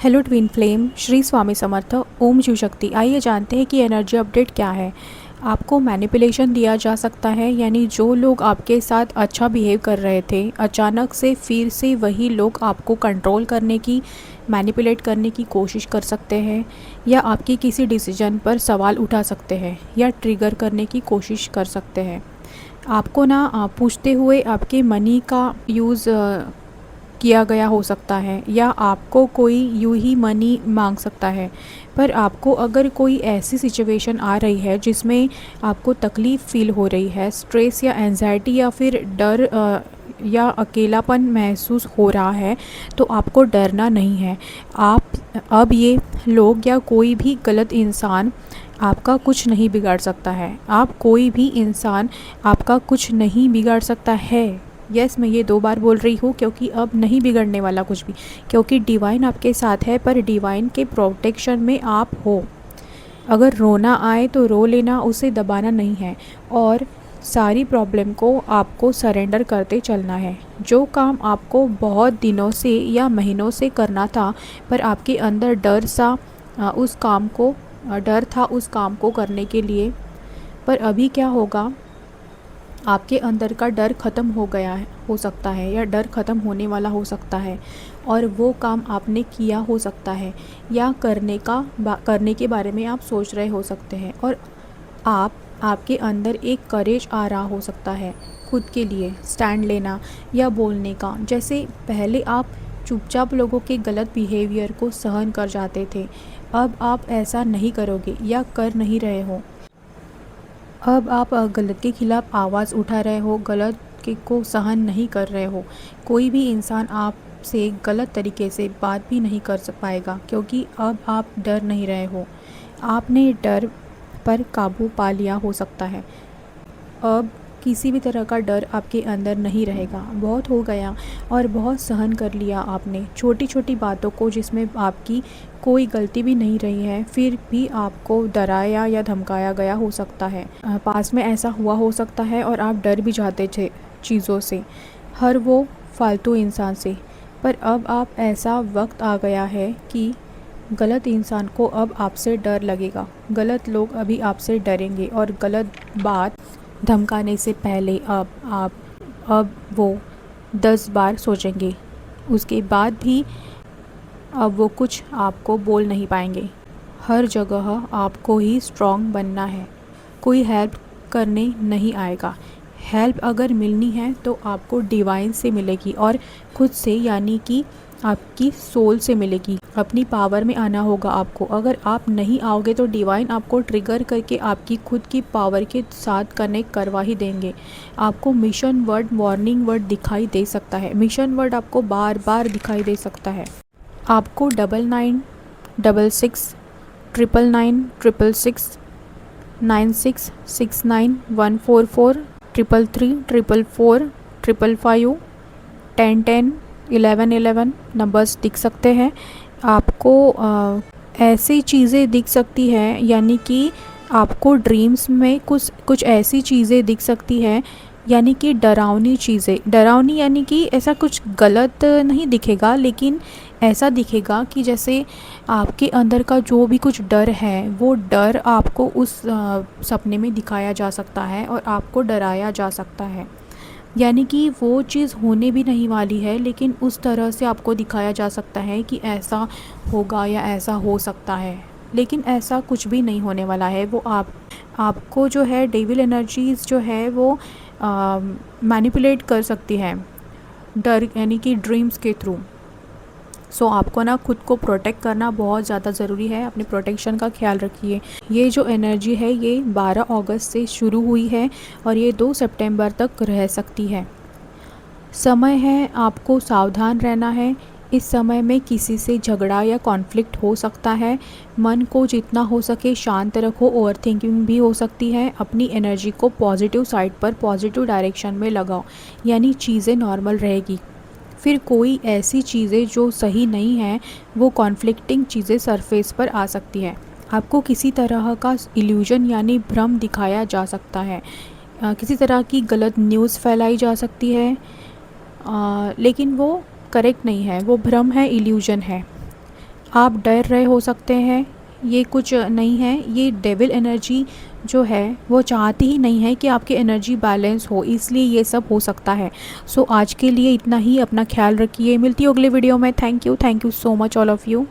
Hello twin flame, Shri Swami Samarth, Om Shiv Shakti. आइए जानते हैं कि एनर्जी अपडेट क्या है। आपको मैनिपुलेशन दिया जा सकता है, यानी जो लोग आपके साथ अच्छा बिहेव कर रहे थे अचानक से फिर से वही लोग आपको कंट्रोल करने की, मैनिपुलेट करने की कोशिश कर सकते हैं, या आपकी किसी डिसीजन पर सवाल उठा सकते हैं या ट्रिगर करने की कोशिश कर सकते हैं। आपको ना पूछते हुए आपके मनी का यूज़ किया गया हो सकता है, या आपको कोई यूं ही मनी मांग सकता है। पर आपको अगर कोई ऐसी सिचुएशन आ रही है जिसमें आपको तकलीफ़ फ़ील हो रही है, स्ट्रेस या एंजाइटी या फिर डर या अकेलापन महसूस हो रहा है, तो आपको डरना नहीं है। आप अब ये लोग या कोई भी गलत इंसान आपका कुछ नहीं बिगाड़ सकता है। आप कोई भी इंसान आपका कुछ नहीं बिगाड़ सकता है। यस, मैं ये 2 बार बोल रही हूँ क्योंकि अब नहीं बिगड़ने वाला कुछ भी, क्योंकि डिवाइन आपके साथ है, पर डिवाइन के प्रोटेक्शन में आप हो। अगर रोना आए तो रो लेना, उसे दबाना नहीं है, और सारी प्रॉब्लम को आपको सरेंडर करते चलना है। जो काम आपको बहुत दिनों से या महीनों से करना था, पर आपके अंदर डर था उस काम को करने के लिए, पर अभी क्या होगा, आपके अंदर का डर ख़त्म हो गया है, हो सकता है, या डर ख़त्म होने वाला हो सकता है, और वो काम आपने किया हो सकता है, या करने के बारे में आप सोच रहे हो सकते हैं, और आपके अंदर एक करेज आ रहा हो सकता है खुद के लिए स्टैंड लेना या बोलने का। जैसे पहले आप चुपचाप लोगों के गलत बिहेवियर को सहन कर जाते थे, अब आप ऐसा नहीं करोगे या कर नहीं रहे हो। अब आप गलत के खिलाफ़ आवाज़ उठा रहे हो, गलत के को सहन नहीं कर रहे हो। कोई भी इंसान आपसे गलत तरीके से बात भी नहीं कर पाएगा, क्योंकि अब आप डर नहीं रहे हो। आपने डर पर काबू पा लिया हो सकता है। अब किसी भी तरह का डर आपके अंदर नहीं रहेगा। बहुत हो गया और बहुत सहन कर लिया आपने छोटी छोटी बातों को, जिसमें आपकी कोई गलती भी नहीं रही है, फिर भी आपको डराया या धमकाया गया हो सकता है। पास में ऐसा हुआ हो सकता है और आप डर भी जाते थे चीज़ों से, हर वो फालतू इंसान से। पर अब आप ऐसा वक्त आ गया है कि गलत इंसान को अब आपसे डर लगेगा, गलत लोग अभी आपसे डरेंगे, और गलत बात धमकाने से पहले अब वो 10 बार सोचेंगे। उसके बाद भी अब वो कुछ आपको बोल नहीं पाएंगे। हर जगह आपको ही स्ट्रॉन्ग बनना है। कोई हेल्प करने नहीं आएगा। हेल्प अगर मिलनी है तो आपको डिवाइन से मिलेगी, और खुद से, यानी कि आपकी सोल से मिलेगी। अपनी पावर में आना होगा आपको। अगर आप नहीं आओगे तो डिवाइन आपको ट्रिगर करके आपकी खुद की पावर के साथ कनेक्ट करवा ही देंगे। आपको मिशन वर्ड, वार्निंग वर्ड दिखाई दे सकता है। मिशन वर्ड आपको बार बार दिखाई दे सकता है। आपको 9966 999 666 9669 144 333 444 555 1010 1111 नंबर्स दिख सकते हैं आपको। ऐसी चीज़ें दिख सकती हैं, यानी कि आपको ड्रीम्स में कुछ ऐसी चीज़ें दिख सकती हैं, यानी कि डरावनी चीज़ें। डरावनी यानी कि ऐसा कुछ गलत नहीं दिखेगा, लेकिन ऐसा दिखेगा कि जैसे आपके अंदर का जो भी कुछ डर है, वो डर आपको उस सपने में दिखाया जा सकता है और आपको डराया जा सकता है। यानी कि वो चीज़ होने भी नहीं वाली है, लेकिन उस तरह से आपको दिखाया जा सकता है कि ऐसा होगा या ऐसा हो सकता है, लेकिन ऐसा कुछ भी नहीं होने वाला है। वो आपको जो है डेविल एनर्जीज़ जो है वो मैनिपुलेट कर सकती है डर, यानी कि ड्रीम्स के थ्रू। सो आपको ना खुद को प्रोटेक्ट करना बहुत ज़्यादा ज़रूरी है। अपने प्रोटेक्शन का ख्याल रखिए। ये जो एनर्जी है ये 12 अगस्त से शुरू हुई है और ये 2 सितंबर तक रह सकती है। समय है आपको सावधान रहना है। इस समय में किसी से झगड़ा या कॉन्फ्लिक्ट हो सकता है। मन को जितना हो सके शांत रखो। ओवर थिंकिंग भी हो सकती है। अपनी एनर्जी को पॉजिटिव साइड पर, पॉजिटिव डायरेक्शन में लगाओ, यानी चीज़ें नॉर्मल रहेगी। फिर कोई ऐसी चीज़ें जो सही नहीं हैं, वो कॉन्फ्लिक्टिंग चीज़ें सरफेस पर आ सकती है। आपको किसी तरह का इल्यूजन यानी भ्रम दिखाया जा सकता है। किसी तरह की गलत न्यूज़ फैलाई जा सकती है, लेकिन वो करेक्ट नहीं है, वो भ्रम है, इल्यूजन है। आप डर रहे हो सकते हैं, ये कुछ नहीं है, ये डेविल एनर्जी जो है वो चाहती ही नहीं है कि आपकी एनर्जी बैलेंस हो, इसलिए ये सब हो सकता है। सो आज के लिए इतना ही, अपना ख्याल रखिए, मिलती हूँ अगले वीडियो में। Thank you so much all of you.